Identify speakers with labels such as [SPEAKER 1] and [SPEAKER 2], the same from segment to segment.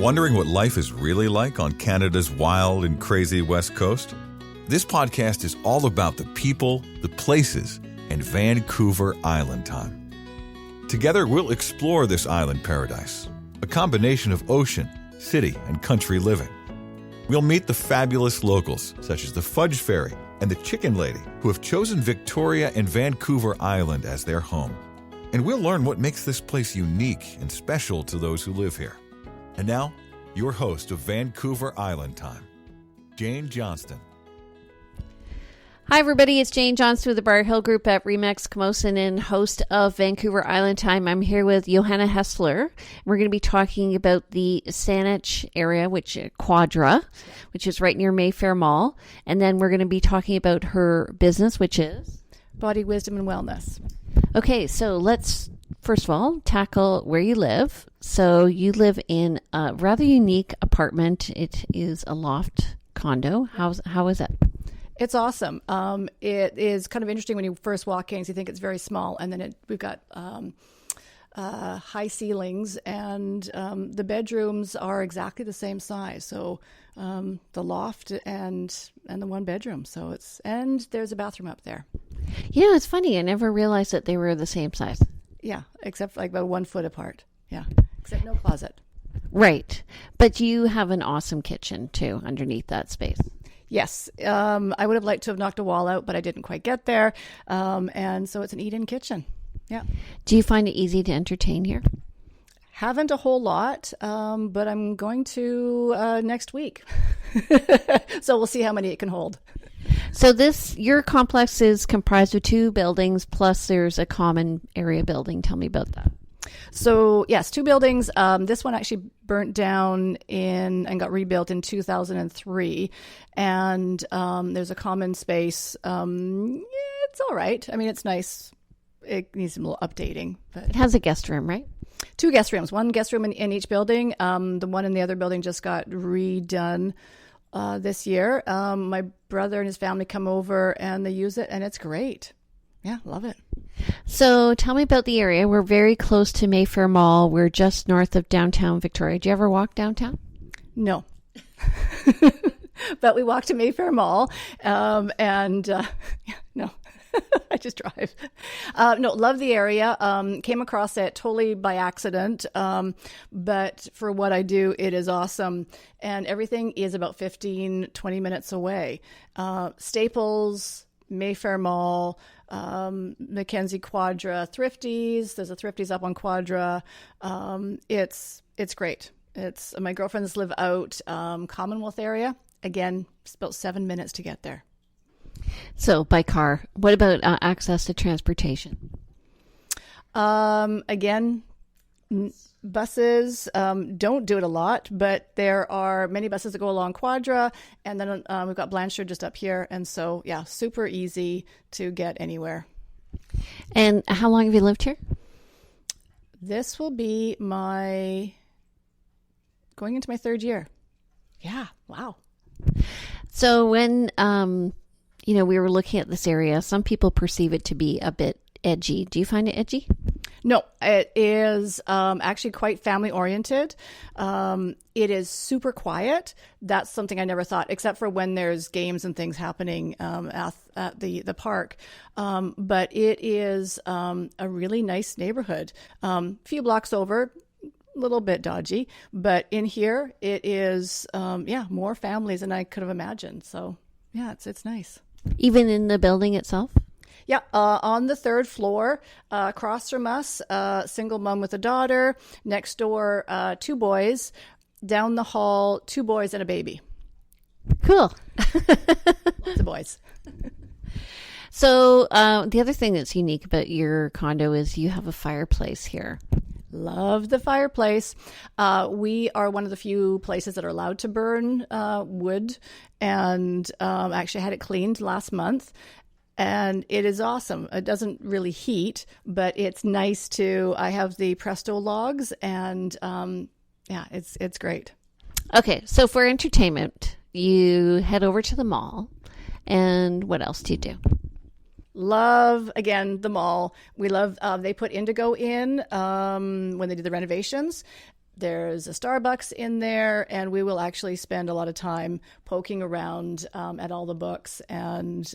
[SPEAKER 1] Wondering what life is really like on Canada's wild and crazy West Coast? This podcast is all about the people, the places, and Vancouver Island time. Together, we'll explore this island paradise, a combination of ocean, city, and country living. We'll meet the fabulous locals, such as the Fudge Fairy and the Chicken Lady, who have chosen Victoria and Vancouver Island as their home. And we'll learn what makes this place unique and special to those who live here. And now, your host of Vancouver Island Time, Jane Johnston.
[SPEAKER 2] Hi, everybody. It's Jane Johnston with the Briar Hill Group at Remax Camosun and host of Vancouver Island Time. I'm here with Johanna Hestler. We're going to be talking about the Saanich area, Quadra, which is right near Mayfair Mall. And then we're going to be talking about her business, which is
[SPEAKER 3] Body Wisdom and Wellness.
[SPEAKER 2] Okay, so let's first of all tackle where you live. So you live in a rather unique apartment. It is a loft condo. How is it?
[SPEAKER 3] It's awesome. It is kind of interesting when you first walk in, 'cause you think it's very small, and then we've got high ceilings, and the bedrooms are exactly the same size. So the loft and the one bedroom. So and there's a bathroom up there.
[SPEAKER 2] Yeah, it's funny. I never realized that they were the same size.
[SPEAKER 3] Yeah, except like about 1 foot apart. Yeah, except no closet.
[SPEAKER 2] Right. But you have an awesome kitchen, too, underneath that space.
[SPEAKER 3] Yes. I would have liked to have knocked a wall out, but I didn't quite get there. And so it's an eat-in kitchen. Yeah.
[SPEAKER 2] Do you find it easy to entertain here?
[SPEAKER 3] Haven't a whole lot, but I'm going to next week. So we'll see how many it can hold.
[SPEAKER 2] So your complex is comprised of 2 buildings, plus there's a common area building. Tell me about that.
[SPEAKER 3] So yes, 2 buildings. This one actually burnt down and got rebuilt in 2003. And there's a common space. It's all right. I mean, it's nice. It needs a little updating. But
[SPEAKER 2] it has a guest room, right?
[SPEAKER 3] 2 guest rooms. 1 guest room in each building. The one in the other building just got redone this year. My brother and his family come over and they use it, and it's great. Yeah, love it.
[SPEAKER 2] So tell me about the area. We're very close to Mayfair Mall. We're just north of downtown Victoria. Do you ever walk downtown?
[SPEAKER 3] No. But we walk to Mayfair Mall, no, I just drive. No, love the area. Came across it totally by accident, but for what I do, it is awesome. And everything is about 15, 20 minutes away. Staples, Mayfair Mall, Mackenzie Quadra, Thrifties. There's a Thrifties up on Quadra. It's great. My girlfriends live out Commonwealth area. Again, it's about 7 minutes to get there.
[SPEAKER 2] So by car. What about access to transportation?
[SPEAKER 3] Again, buses don't do it a lot, but there are many buses that go along Quadra, and then we've got Blanchard just up here, and so yeah, super easy to get anywhere.
[SPEAKER 2] And how long have you lived here?
[SPEAKER 3] This will be going into my 3rd year. Yeah, wow.
[SPEAKER 2] So when we were looking at this area, some people perceive it to be a bit edgy. Do you find it edgy?
[SPEAKER 3] No, it is actually quite family oriented. It is super quiet. That's something I never thought, except for when there's games and things happening at the park. But it is a really nice neighborhood. Few blocks over, a little bit dodgy, but in here it is more families than I could have imagined. So yeah, it's nice.
[SPEAKER 2] Even in the building itself?
[SPEAKER 3] Yeah, on the 3rd floor, across from us, single mom with a daughter. Next door, 2 boys. Down the hall, 2 boys and a baby.
[SPEAKER 2] Cool.
[SPEAKER 3] Lots of boys.
[SPEAKER 2] So the other thing that's unique about your condo is you have a fireplace here.
[SPEAKER 3] Love the fireplace. We are one of the few places that are allowed to burn wood, and actually had it cleaned last month. And it is awesome. It doesn't really heat, but it's nice I have the Presto logs, and it's great.
[SPEAKER 2] Okay, so for entertainment, you head over to the mall, and what else do you do?
[SPEAKER 3] Love, again, the mall. We love, they put Indigo in when they did the renovations. There's a Starbucks in there, and we will actually spend a lot of time poking around at all the books. And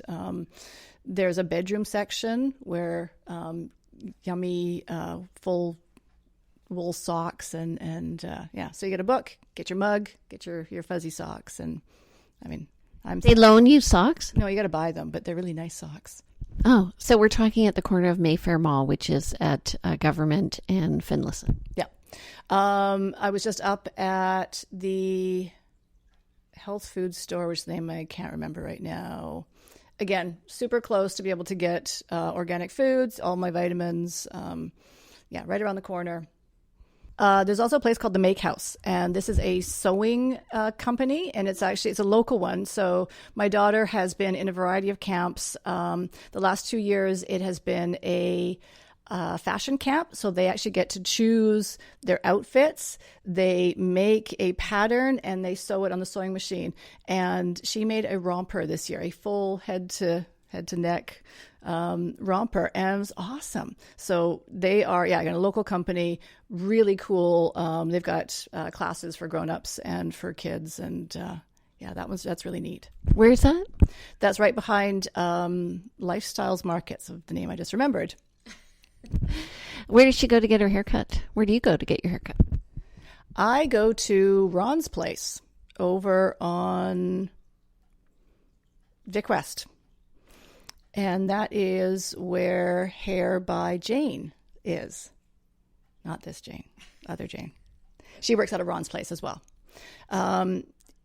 [SPEAKER 3] there's a bedroom section where yummy full wool socks and so you get a book, get your mug, get your fuzzy socks, and I mean,
[SPEAKER 2] They loan you socks?
[SPEAKER 3] No, you got to buy them, but they're really nice socks.
[SPEAKER 2] Oh, so we're talking at the corner of Mayfair Mall, which is at Government and Finlayson.
[SPEAKER 3] Yeah. I was just up at the health food store, which name I can't remember right now. Again, super close to be able to get organic foods, all my vitamins. Right around the corner. There's also a place called the Make House, and this is a sewing company, and it's a local one. So my daughter has been in a variety of camps. The last 2 years, it has been a fashion camp, so they actually get to choose their outfits. They make a pattern and they sew it on the sewing machine. And she made a romper this year, a full head to neck romper, and it was awesome. So they are a local company, really cool. They've got classes for grown-ups and for kids, and that's really neat.
[SPEAKER 2] Where is that?
[SPEAKER 3] That's right behind Lifestyles Markets, of the name I just remembered.
[SPEAKER 2] Where does she go to get her haircut? Where do you go to get your haircut?
[SPEAKER 3] I go to Ron's place over on Vic West. And that is where Hair by Jane is. Not this Jane, other Jane. She works out of Ron's place as well.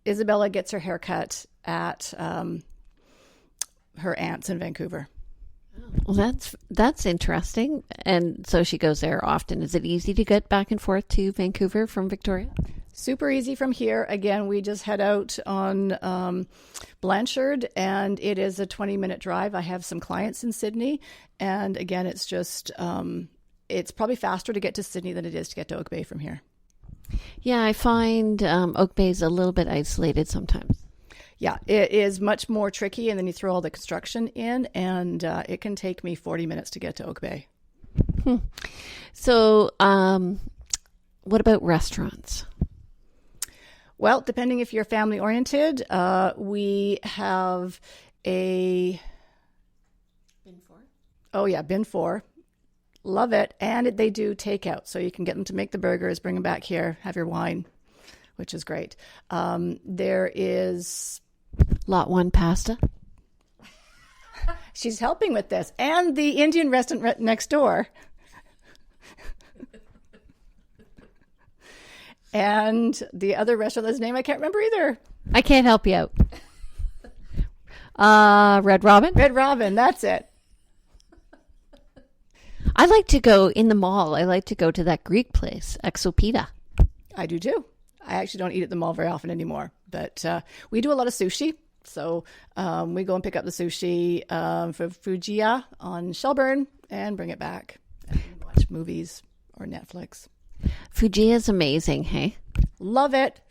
[SPEAKER 3] Isabella gets her haircut at her aunt's in Vancouver.
[SPEAKER 2] Well, that's interesting. And so she goes there often. Is it easy to get back and forth to Vancouver from Victoria?
[SPEAKER 3] Super easy from here. Again, we just head out on Blanchard, and it is a 20-minute drive. I have some clients in Sydney, and again, it's just it's probably faster to get to Sydney than it is to get to Oak Bay from here.
[SPEAKER 2] Yeah, I find Oak Bay is a little bit isolated sometimes.
[SPEAKER 3] Yeah, it is much more tricky, and then you throw all the construction in, and it can take me 40 minutes to get to Oak Bay.
[SPEAKER 2] So, what about restaurants?
[SPEAKER 3] Well, depending if you're family oriented, we have a
[SPEAKER 2] Bin 4.
[SPEAKER 3] Oh yeah, Bin 4. Love it. And they do takeout. So you can get them to make the burgers, bring them back here, have your wine, which is great. There is
[SPEAKER 2] Lot 1 pasta.
[SPEAKER 3] She's helping with this. And the Indian restaurant next door. And the other restaurant, that's name I can't remember either.
[SPEAKER 2] I can't help you out. Red Robin?
[SPEAKER 3] Red Robin, that's it.
[SPEAKER 2] I like to go in the mall. I like to go to that Greek place, Exopita.
[SPEAKER 3] I do too. I actually don't eat at the mall very often anymore. But we do a lot of sushi. So we go and pick up the sushi for Fujiya on Shelburne and bring it back and watch movies or Netflix.
[SPEAKER 2] Fuji is amazing, hey?
[SPEAKER 3] Love it.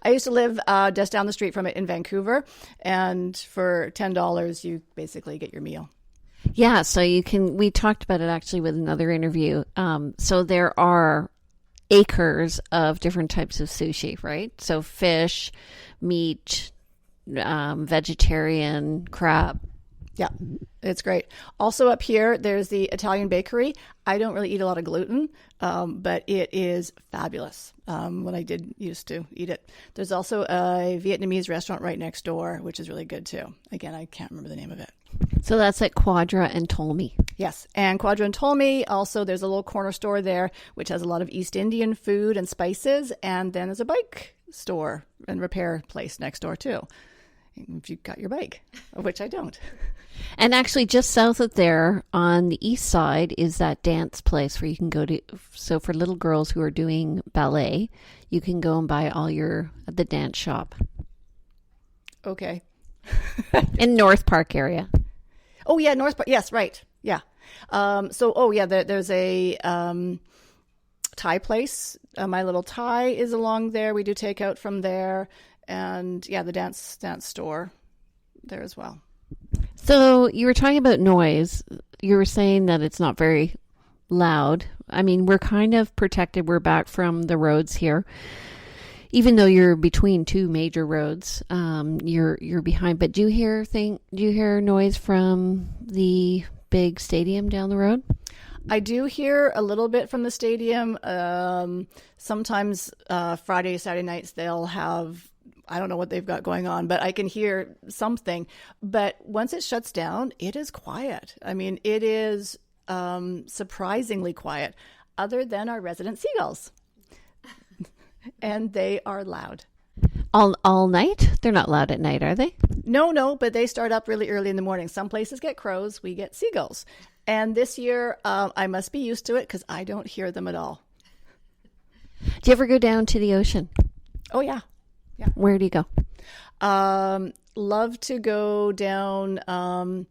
[SPEAKER 3] I used to live just down the street from it in Vancouver, and for $10, you basically get your meal.
[SPEAKER 2] Yeah, so we talked about it actually with another interview. So there are acres of different types of sushi, right? So fish, meat, vegetarian, crab.
[SPEAKER 3] Yeah, it's great. Also up here, there's the Italian bakery. I don't really eat a lot of gluten, but it is fabulous when I used to eat it. There's also a Vietnamese restaurant right next door, which is really good too. Again, I can't remember the name of it.
[SPEAKER 2] So that's at Quadra and Tolme.
[SPEAKER 3] Yes, and Quadra and Tolme. Also, there's a little corner store there, which has a lot of East Indian food and spices. And then there's a bike store and repair place next door too, if you've got your bike, which I don't.
[SPEAKER 2] And actually just south of there on the east side is that dance place where you can go to. So for little girls who are doing ballet, you can go and buy all at the dance shop.
[SPEAKER 3] Okay.
[SPEAKER 2] In North Park area.
[SPEAKER 3] Oh yeah, North Park. Yes, right. Yeah. There's a Thai place. My Little Thai is along there. We do takeout from there. And yeah, the dance store there as well.
[SPEAKER 2] So you were talking about noise. You were saying that it's not very loud. I mean, we're kind of protected. We're back from the roads here. Even though you're between two major roads, you're behind. But do you hear noise from the big stadium down the road?
[SPEAKER 3] I do hear a little bit from the stadium. Sometimes Friday, Saturday nights, they'll have, I don't know what they've got going on, but I can hear something. But once it shuts down, it is quiet. I mean, it is surprisingly quiet, other than our resident seagulls. And they are loud.
[SPEAKER 2] All night? They're not loud at night, are they?
[SPEAKER 3] No, but they start up really early in the morning. Some places get crows, we get seagulls. And this year, I must be used to it because I don't hear them at all.
[SPEAKER 2] Do you ever go down to the ocean?
[SPEAKER 3] Oh, yeah.
[SPEAKER 2] Where do you go?
[SPEAKER 3] Love to go down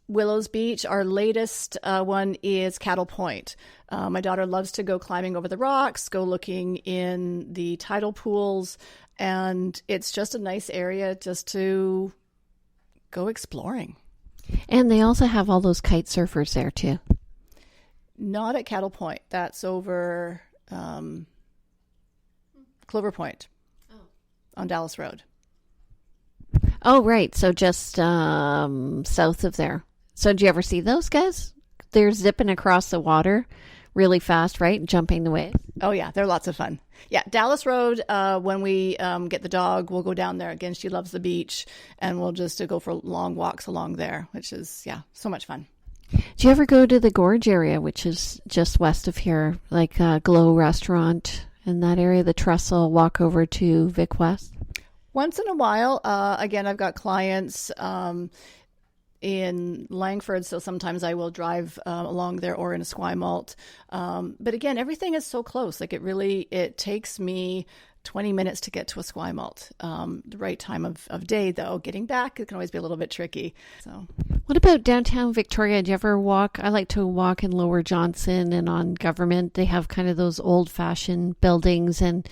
[SPEAKER 3] Willows Beach. Our latest one is Cattle Point. My daughter loves to go climbing over the rocks, go looking in the tidal pools, and it's just a nice area just to go exploring.
[SPEAKER 2] And they also have all those kite surfers there too.
[SPEAKER 3] Not at Cattle Point. That's over Clover Point on Dallas Road.
[SPEAKER 2] Oh, right. So just south of there. So do you ever see those guys? They're zipping across the water really fast, right? Jumping the waves.
[SPEAKER 3] Oh, yeah. They're lots of fun. Yeah. Dallas Road, when we get the dog, we'll go down there. Again, she loves the beach, and we'll just go for long walks along there, which is, so much fun.
[SPEAKER 2] Do you ever go to the Gorge area, which is just west of here, like Glow Restaurant in that area, the Trestle, walk over to Vic West?
[SPEAKER 3] Once in a while. Again, I've got clients in Langford, so sometimes I will drive along there or in Esquimalt. But again, everything is so close. Like it takes me 20 minutes to get to Esquimalt. The right time of day, though, getting back, it can always be a little bit tricky. So,
[SPEAKER 2] what about downtown Victoria? Do you ever walk? I like to walk in Lower Johnson and on Government. They have kind of those old-fashioned buildings, and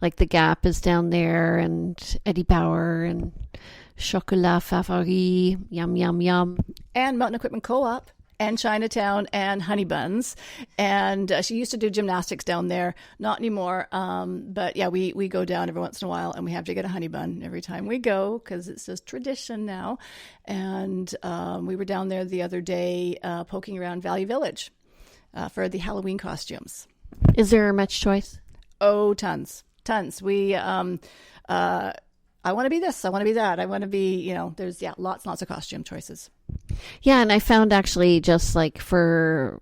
[SPEAKER 2] like the Gap is down there, and Eddie Bauer and Chocolat Favori, yum, yum, yum.
[SPEAKER 3] And Mountain Equipment Co-op and Chinatown and Honey Buns. And she used to do gymnastics down there. Not anymore. But yeah, we go down every once in a while, and we have to get a honey bun every time we go because it's just tradition now. And we were down there the other day poking around Valley Village for the Halloween costumes.
[SPEAKER 2] Is there much choice?
[SPEAKER 3] Oh, tons. We I want to be this. I want to be that. I want to be, there's lots and lots of costume choices.
[SPEAKER 2] Yeah. And I found actually just like for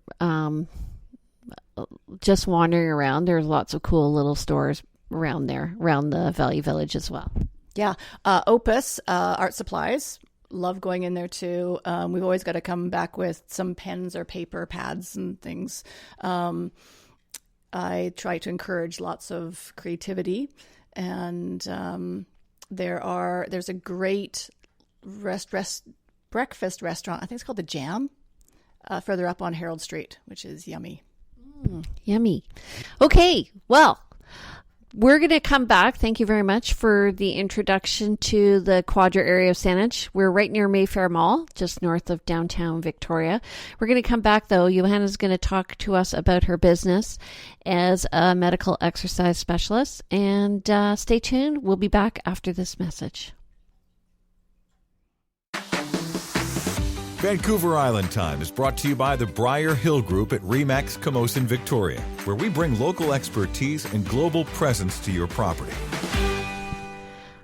[SPEAKER 2] just wandering around, there's lots of cool little stores around there, around the Valley Village as well. Yeah.
[SPEAKER 3] Opus, art supplies. Love going in there too. We've always got to come back with some pens or paper pads and things. I try to encourage lots of creativity, and there's a great breakfast restaurant. I think it's called the Jam, further up on Herald Street, which is yummy.
[SPEAKER 2] Yummy. Okay, well, we're going to come back. Thank you very much for the introduction to the Quadra area of Saanich. We're right near Mayfair Mall, just north of downtown Victoria. We're going to come back, though. Johanna's going to talk to us about her business as a medical exercise specialist. And stay tuned. We'll be back after this message.
[SPEAKER 1] Vancouver Island Time is brought to you by the Briar Hill Group at RE/MAX Camosun, Victoria, where we bring local expertise and global presence to your property.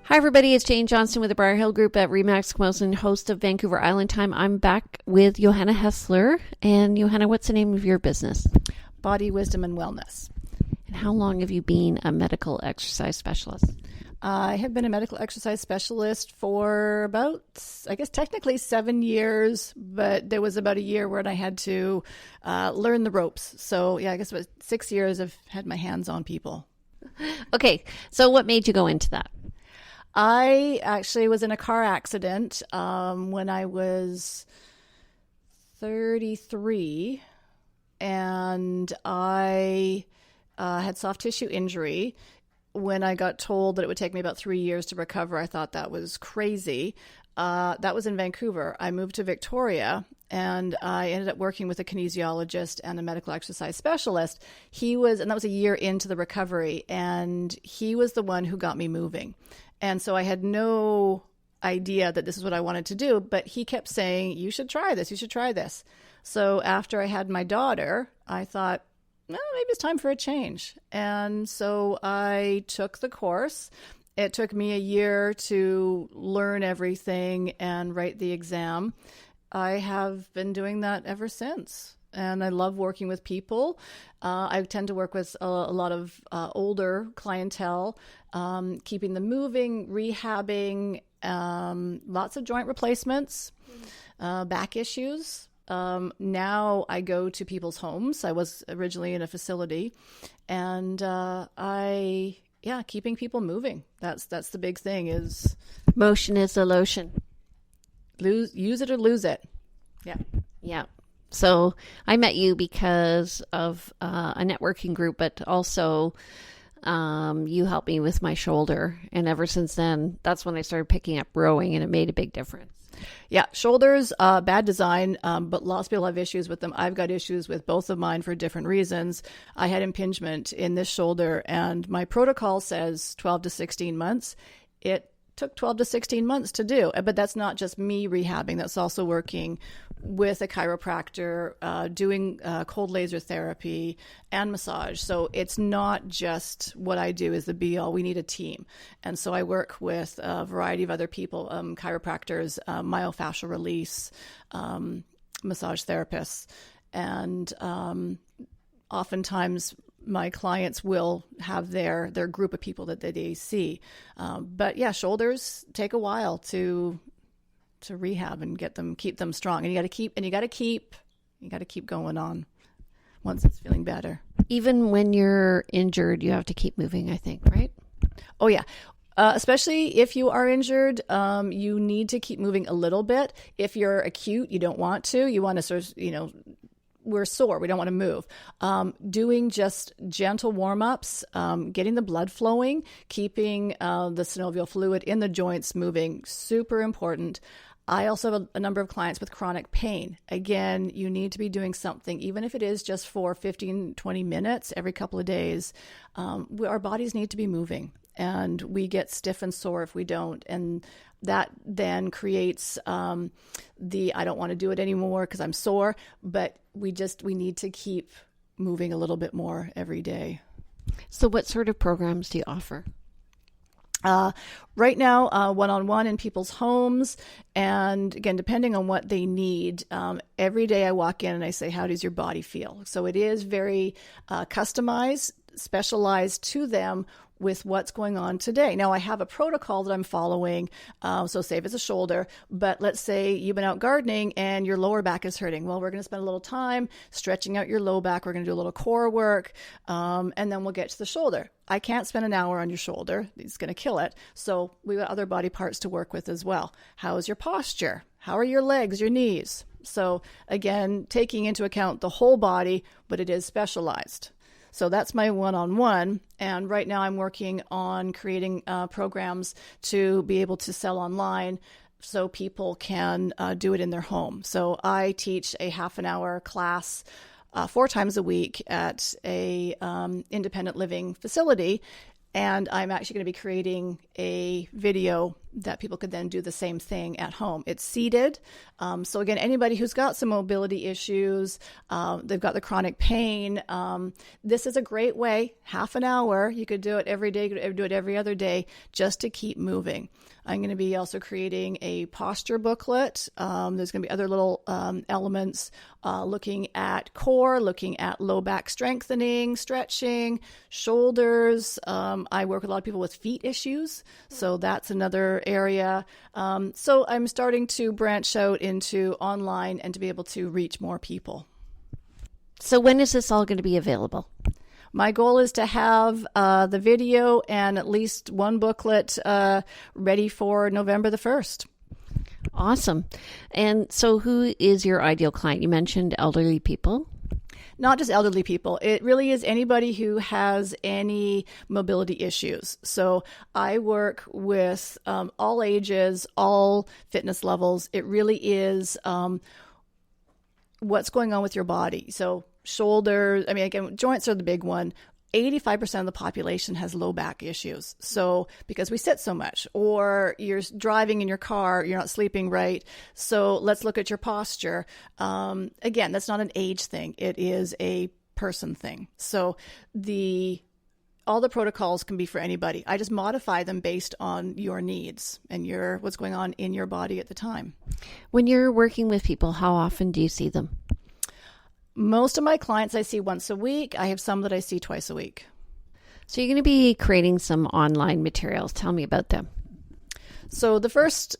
[SPEAKER 2] Hi, everybody. It's Jane Johnston with the Briar Hill Group at RE/MAX Camosun, host of Vancouver Island Time. I'm back with Johanna Hestler. And Johanna, what's the name of your business?
[SPEAKER 3] Body Wisdom and Wellness.
[SPEAKER 2] And how long have you been a medical exercise specialist?
[SPEAKER 3] I have been a medical exercise specialist for about, I guess, technically 7 years, but there was about a year where I had to learn the ropes. So, I guess about 6 years I've had my hands on people.
[SPEAKER 2] Okay, so what made you go into that?
[SPEAKER 3] I actually was in a car accident when I was 33, and I had soft tissue injury. When I got told that it would take me about 3 years to recover, I thought that was crazy. that was in Vancouver. I moved to Victoria, and I ended up working with a kinesiologist and a medical exercise specialist. And that was a year into the recovery, and he was the one who got me moving. And so I had no idea that this is what I wanted to do, but he kept saying, you should try this, you should try this. So after I had my daughter, I thought, maybe it's time for a change. And so I took the course. It took me a year to learn everything and write the exam. I have been doing that ever since. And I love working with people. I tend to work with a lot of older clientele, keeping them moving, rehabbing, lots of joint replacements, back issues. Now I go to people's homes. I was originally in a facility, and keeping people moving. That's the big thing. Is
[SPEAKER 2] motion is the lotion.
[SPEAKER 3] Use it or lose it.
[SPEAKER 2] Yeah. So I met you because of a networking group, but also you helped me with my shoulder. And ever since then, that's when I started picking up rowing, and it made a big difference.
[SPEAKER 3] Yeah, shoulders, bad design, but lots of people have issues with them. I've got issues with both of mine for different reasons. I had impingement in this shoulder, and my protocol says 12 to 16 months. It took 12 to 16 months to do, but that's not just me rehabbing. That's also working with a chiropractor, doing cold laser therapy and massage. So it's not just what I do is the be-all. We need a team. And so I work with a variety of other people, chiropractors, myofascial release, massage therapists. And oftentimes my clients will have their group of people that they see. But yeah, shoulders take a while to rehab and keep them strong. And you got to keep going on once it's feeling better.
[SPEAKER 2] Even when you're injured, you have to keep moving, I think, right?
[SPEAKER 3] Oh yeah. Especially if you are injured, you need to keep moving a little bit. If you're acute, you don't want to. You want to sort of, we're sore. We don't want to move. Doing just gentle warm-ups, getting the blood flowing, keeping the synovial fluid in the joints moving, super important. I also have a number of clients with chronic pain. Again, you need to be doing something, even if it is just for 15, 20 minutes every couple of days. Our bodies need to be moving, and we get stiff and sore if we don't. And that then creates I don't want to do it anymore because I'm sore, but we need to keep moving a little bit more every day.
[SPEAKER 2] So what sort of programs do you offer?
[SPEAKER 3] Right now, one-on-one in people's homes. And again, depending on what they need, every day I walk in and I say, how does your body feel? So it is very customized, specialized to them with what's going on today. Now, I have a protocol that I'm following. So say if it's a shoulder, but let's say you've been out gardening and your lower back is hurting. Well, we're going to spend a little time stretching out your low back. We're going to do a little core work, and then we'll get to the shoulder. I can't spend an hour on your shoulder. It's going to kill it. So we've got other body parts to work with as well. How is your posture? How are your legs, your knees? So again, taking into account the whole body, but it is specialized. So that's my one-on-one. And right now I'm working on creating programs to be able to sell online so people can do it in their home. So I teach a half an hour class 4 times a week at a independent living facility. And I'm actually going to be creating a video that people could then do the same thing at home. It's seated. So again, anybody who's got some mobility issues, they've got the chronic pain, this is a great way, half an hour. You could do it every day, you could do it every other day, just to keep moving. I'm going to be also creating a posture booklet. There's going to be other little elements looking at core, looking at low back strengthening, stretching, shoulders. I work with a lot of people with feet issues, so that's another area. So I'm starting to branch out into online and to be able to reach more people.
[SPEAKER 2] So when is this all going to be available?
[SPEAKER 3] My goal is to have the video and at least one booklet ready for November the 1st.
[SPEAKER 2] Awesome. And so who is your ideal client? You mentioned elderly people.
[SPEAKER 3] not just elderly people. It really is anybody who has any mobility issues. So I work with all ages, all fitness levels. It really is what's going on with your body. So shoulders, I mean, again, joints are the big one. 85% of the population has low back issues. So because we sit so much, or you're driving in your car, you're not sleeping right. So let's look at your posture. Again, that's not an age thing. It is a person thing. So all the protocols can be for anybody. I just modify them based on your needs and what's going on in your body at the time.
[SPEAKER 2] When you're working with people, how often do you see them?
[SPEAKER 3] Most of my clients I see once a week. I have some that I see twice a week.
[SPEAKER 2] So you're going to be creating some online materials. Tell me about them.
[SPEAKER 3] So the first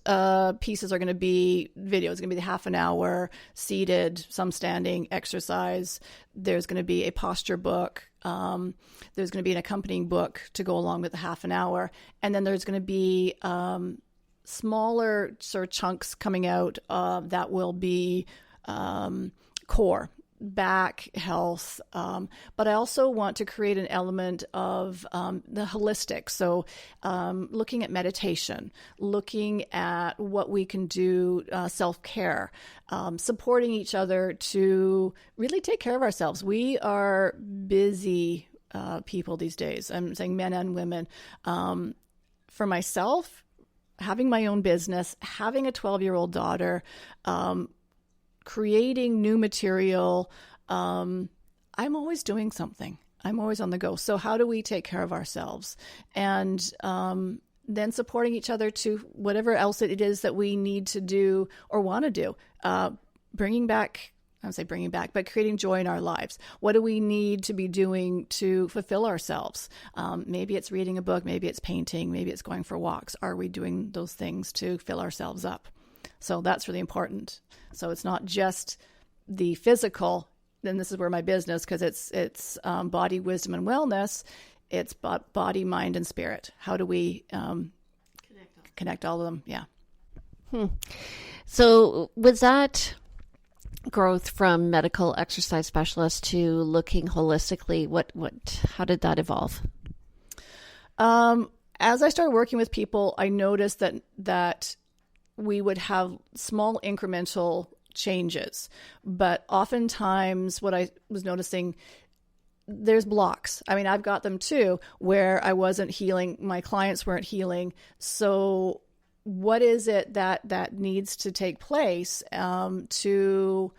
[SPEAKER 3] pieces are going to be videos. It's going to be the half an hour, seated, some standing, exercise. There's going to be a posture book. There's going to be an accompanying book to go along with the half an hour. And then there's going to be smaller sort of chunks coming out that will be core, back health, but I also want to create an element of the holistic. So looking at meditation, looking at what we can do, self-care, supporting each other to really take care of ourselves. We are busy people these days. I'm saying men and women. For myself, having my own business, having a 12-year-old daughter, creating new material. I'm always doing something. I'm always on the go. So how do we take care of ourselves? And then supporting each other to whatever else it is that we need to do or want to do. Bringing back, but creating joy in our lives. What do we need to be doing to fulfill ourselves? Maybe it's reading a book. Maybe it's painting. Maybe it's going for walks. Are we doing those things to fill ourselves up? So that's really important. So it's not just the physical, then this is where my business, because it's body, wisdom, and wellness. It's body, mind, and spirit. How do we connect all of them? Yeah.
[SPEAKER 2] So was that growth from medical exercise specialist to looking holistically? How did that evolve?
[SPEAKER 3] As I started working with people, I noticed that we would have small incremental changes, but oftentimes what I was noticing, there's blocks. I mean, I've got them too, where I wasn't healing, my clients weren't healing. So what is it that needs to take place to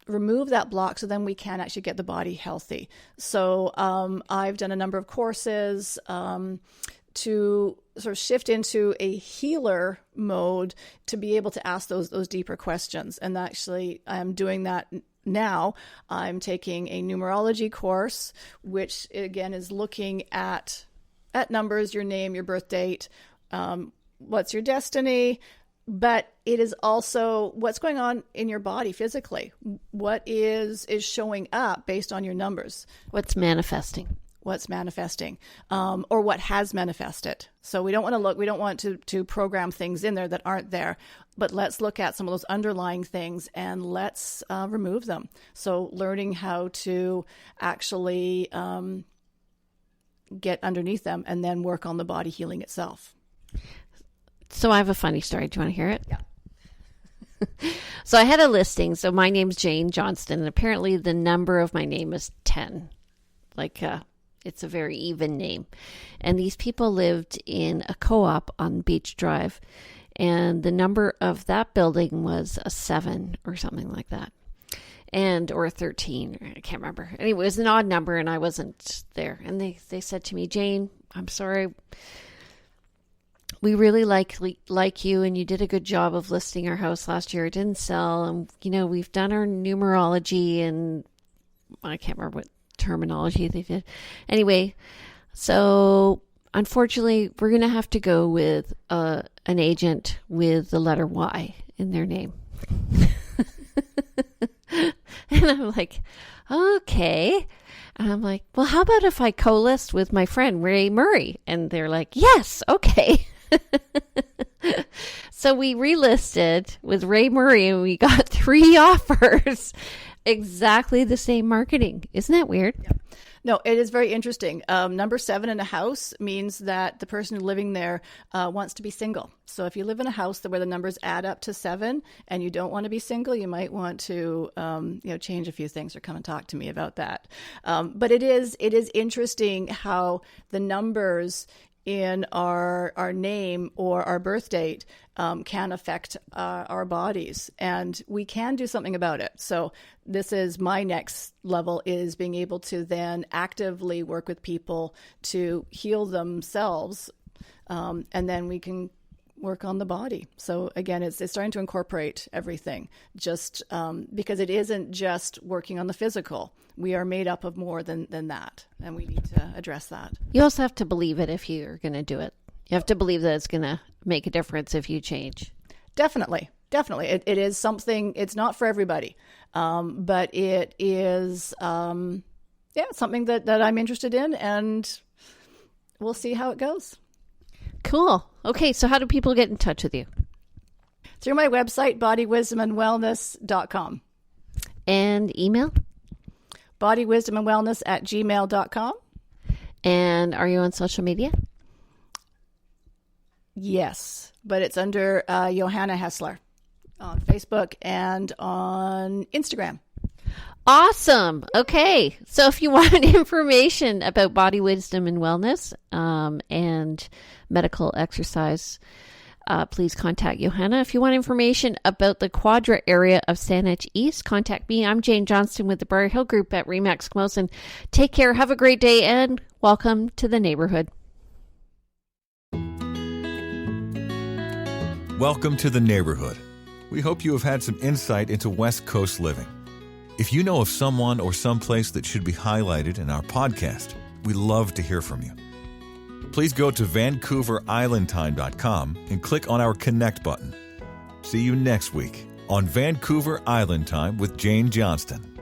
[SPEAKER 3] remove that block so then we can actually get the body healthy? So I've done a number of courses to sort of shift into a healer mode to be able to ask those deeper questions. And actually, I'm doing that now. I'm taking a numerology course, which again is looking at numbers, your name, your birth date, what's your destiny, but it is also what's going on in your body physically. What is showing up based on your numbers?
[SPEAKER 2] What's manifesting,
[SPEAKER 3] or what has manifested. So we don't want to program things in there that aren't there, but let's look at some of those underlying things and let's remove them. So learning how to actually get underneath them and then work on the body healing itself.
[SPEAKER 2] So I have a funny story. Do you want to hear it?
[SPEAKER 3] Yeah.
[SPEAKER 2] So I had a listing. So my name's Jane Johnston, and apparently the number of my name is 10. It's a very even name. And these people lived in a co-op on Beach Drive. And the number of that building was a 7 or something like that. Or a 13. I can't remember. Anyway, it was an odd number and I wasn't there. And they said to me, Jane, I'm sorry. We really like you, and you did a good job of listing our house last year. It didn't sell. And, we've done our numerology, and I can't remember what terminology they did. Anyway, so unfortunately, we're going to have to go with an agent with the letter Y in their name. And I'm like, okay. And I'm like, well, how about if I co-list with my friend Ray Murray? And they're like, yes, okay. So we relisted with Ray Murray and we got 3 offers. exactly the same marketing. Isn't that weird?
[SPEAKER 3] Yeah. No, it is very interesting. Number 7 in a house means that the person who's living there wants to be single. So if you live in a house where the numbers add up to 7 and you don't want to be single, you might want to change a few things or come and talk to me about that. But it is interesting how the numbers in our name or our birth date can affect our bodies, and we can do something about it. So this is my next level, is being able to then actively work with people to heal themselves, and then we can work on the body. So again, it's starting to incorporate everything, just because it isn't just working on the physical. We are made up of more than that, and we need to address that.
[SPEAKER 2] You also have to believe it if you're going to do it. You have to believe that it's going to make a difference if you change.
[SPEAKER 3] Definitely. It is something, it's not for everybody, but it is, something that I'm interested in, and we'll see how it goes.
[SPEAKER 2] Cool. Okay, so how do people get in touch with you?
[SPEAKER 3] Through my website, bodywisdomandwellness.com.
[SPEAKER 2] And email?
[SPEAKER 3] bodywisdomandwellness@gmail.com.
[SPEAKER 2] And are you on social media?
[SPEAKER 3] Yes, but it's under Johanna Hestler on Facebook and on Instagram.
[SPEAKER 2] Awesome. Okay. So if you want information about body wisdom and wellness and medical exercise, please contact Johanna. If you want information about the Quadra area of Saanich East, contact me. I'm Jane Johnston with the Briar Hill Group at Remax Camosun. Take care. Have a great day, and welcome to the neighborhood.
[SPEAKER 1] Welcome to the neighborhood. We hope you have had some insight into West Coast living. If you know of someone or someplace that should be highlighted in our podcast, we'd love to hear from you. Please go to VancouverIslandTime.com and click on our Connect button. See you next week on Vancouver Island Time with Jane Johnston.